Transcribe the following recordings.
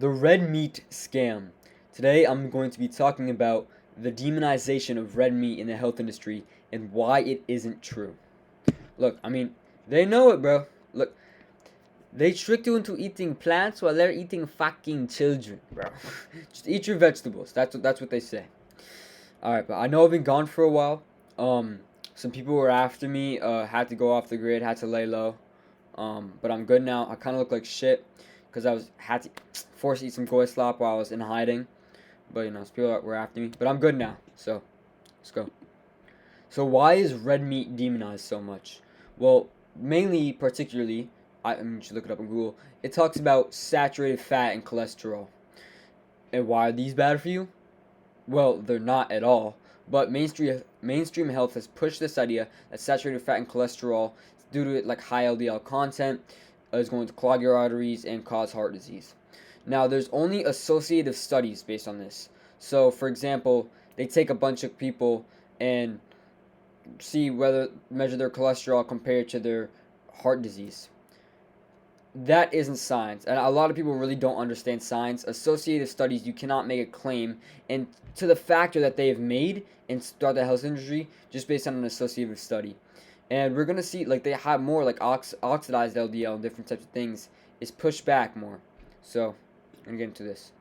The red meat scam. Today I'm going to be talking about the demonization of red meat in the health industry and why it isn't true. Look, they know it, bro. Look, they tricked you into eating plants while they're eating fucking children, bro. Just eat your vegetables. That's what they say. All right, but I know I've been gone for a while. Um, some people were after me. Had to go off the grid. Had to lay low. But I'm good now. I kind of look like shit because I was had to force eat some goy slop while I was in hiding. But some people were after me. But I'm good now. So let's go. So why is red meat demonized so much? Well, mainly, particularly, you should look it up on Google. It talks about saturated fat and cholesterol. And why are these bad for you? Well, they're not at all. But mainstream health has pushed this idea that saturated fat and cholesterol, due to it like high LDL content, is going to clog your arteries and cause heart disease. Now, there's only associative studies based on this. So, for example, they take a bunch of people and see whether measure their cholesterol compared to their heart disease. That isn't science, and a lot of people really don't understand science. Associative studies, you cannot make a claim, and to the factor that they have made and throughout the health industry just based on an associative study. And we're gonna see like they have more like oxidized LDL and different types of things is pushed back more. So I'm gonna get into this.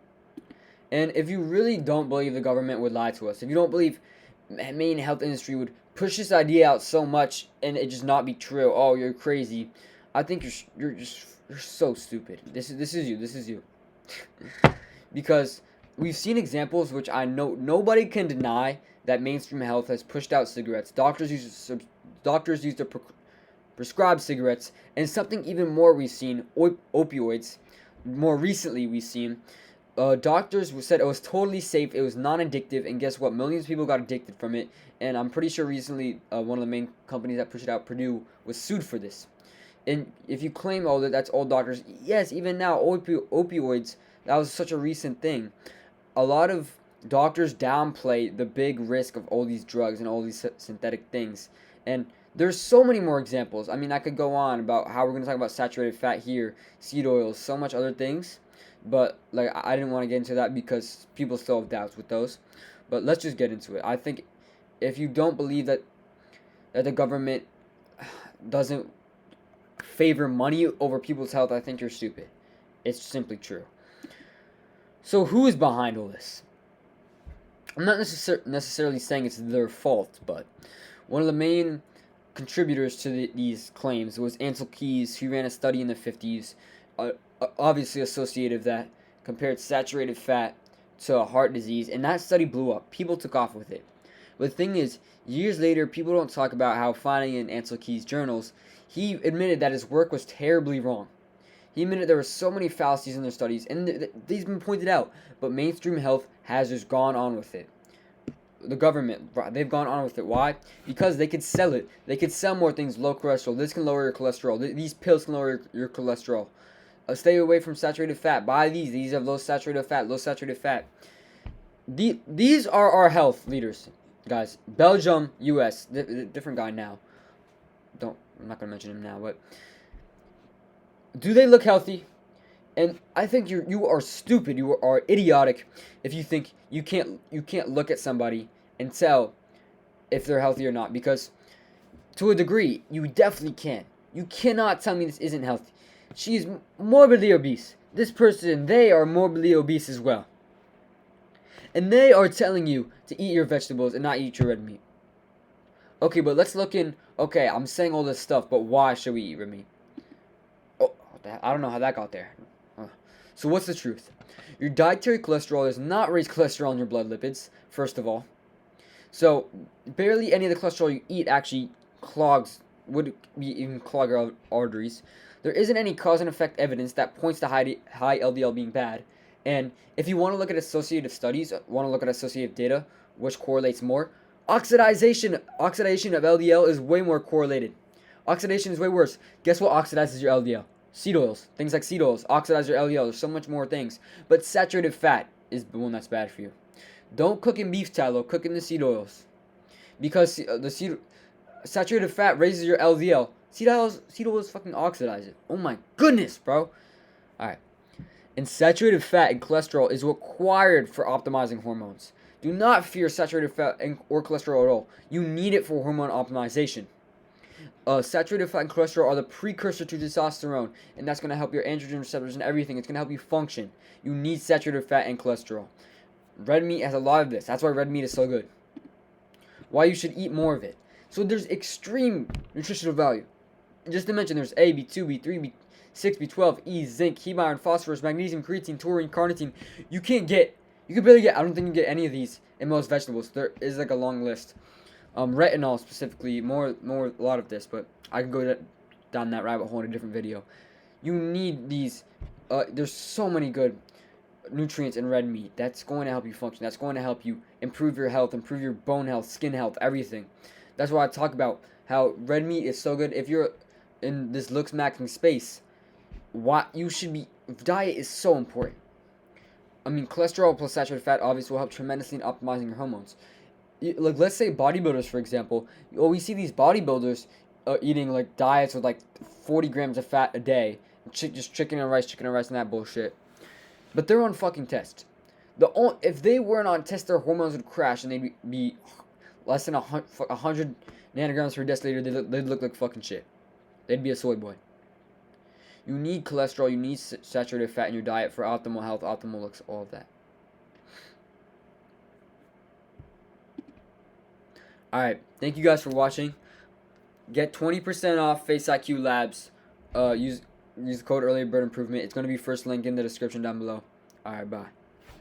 And if you really don't believe the government would lie to us, if you don't believe main health industry would push this idea out so much and it just not be true, oh, you're crazy. I think you're so stupid. This is you. Because we've seen examples which I know nobody can deny that mainstream health has pushed out cigarettes. Doctors use to prescribe cigarettes, and something even more we've seen opioids. More recently, we've seen doctors said it was totally safe, it was non-addictive, and guess what? Millions of people got addicted from it. And I'm pretty sure recently one of the main companies that pushed it out, Purdue, was sued for this. And if you claim, oh, that's all doctors, yes, even now, opioids, that was such a recent thing. A lot of doctors downplay the big risk of all these drugs and all these synthetic things. And there's so many more examples. I could go on about how we're going to talk about saturated fat here, seed oils, so much other things. But, like, I didn't want to get into that because people still have doubts with those. But let's just get into it. I think if you don't believe that the government doesn't favor money over people's health, I think you're stupid. It's simply true. So who is behind all this? I'm not necessarily saying it's their fault, but one of the main contributors to these claims was Ancel Keys. He ran a study in the 50s, obviously associative, that compared saturated fat to heart disease, and that study blew up. People took off with it. But the thing is, years later, people don't talk about how finding in Ancel Keys' journals, he admitted that his work was terribly wrong. He admitted there were so many fallacies in their studies, and these have been pointed out, but mainstream health has just gone on with it. The government, they've gone on with it. Why? Because they could sell it. They could sell more things, low cholesterol. This can lower your cholesterol. These pills can lower your cholesterol. Stay away from saturated fat. Buy these. These have low saturated fat. Low saturated fat. These are our health leaders, guys. Belgium, U.S. Different guy now. I'm not gonna mention him now, but do they look healthy? And I think you are stupid. You are idiotic if you think you can't look at somebody and tell if they're healthy or not. Because to a degree, you definitely can. You cannot tell me this isn't healthy. She is morbidly obese. This person, they are morbidly obese as well. And they are telling you to eat your vegetables and not eat your red meat. Okay, but let's look in. Okay, I'm saying all this stuff, but why should we eat red meat? Oh, I don't know how that got there. So what's the truth? Your dietary cholesterol does not raise cholesterol in your blood lipids, first of all. So barely any of the cholesterol you eat actually would even clog your arteries. There isn't any cause and effect evidence that points to high LDL being bad. And if you want to look at associative studies, want to look at associative data, which correlates more, oxidation of LDL is way more correlated. Oxidation is way worse. Guess what oxidizes your LDL? Seed oils. Things like seed oils oxidize your LDL. There's so much more things. But saturated fat is the one that's bad for you. Don't cook in beef tallow. Cook in the seed oils. Because saturated fat raises your LDL. Seed oils fucking oxidize it. Oh my goodness, bro. Alright. And saturated fat and cholesterol is required for optimizing hormones. Do not fear saturated fat or cholesterol at all. You need it for hormone optimization. Saturated fat and cholesterol are the precursor to testosterone, and that's going to help your androgen receptors and everything. It's going to help you function. You need saturated fat and cholesterol. Red meat has a lot of this. That's why red meat is so good. Why you should eat more of it. So there's extreme nutritional value. Just to mention, there's A, B2, B3, B6, B12, E, zinc, heme iron, phosphorus, magnesium, creatine, taurine, carnitine. You can barely get, I don't think you can get any of these in most vegetables. There is like a long list. Retinol specifically, a lot of this, but I can go down that rabbit hole in a different video. You need these. There's so many good nutrients in red meat. That's going to help you function. That's going to help you improve your health, improve your bone health, skin health, everything. That's why I talk about how red meat is so good. If you're in this looks maxing space, diet is so important. I mean, cholesterol plus saturated fat obviously will help tremendously in optimizing your hormones. Like, let's say bodybuilders, for example. We see these bodybuilders eating like diets with like 40 grams of fat a day, just chicken and rice, and that bullshit. But they're on fucking test. If they weren't on test, their hormones would crash and they'd be less than 100 nanograms per deciliter. They'd look like fucking shit. They'd be a soy boy. You need cholesterol, you need saturated fat in your diet for optimal health, optimal looks, all of that. Alright, thank you guys for watching. Get 20% off Face IQ Labs. Use the code early bird improvement. It's going to be first link in the description down below. Alright, bye.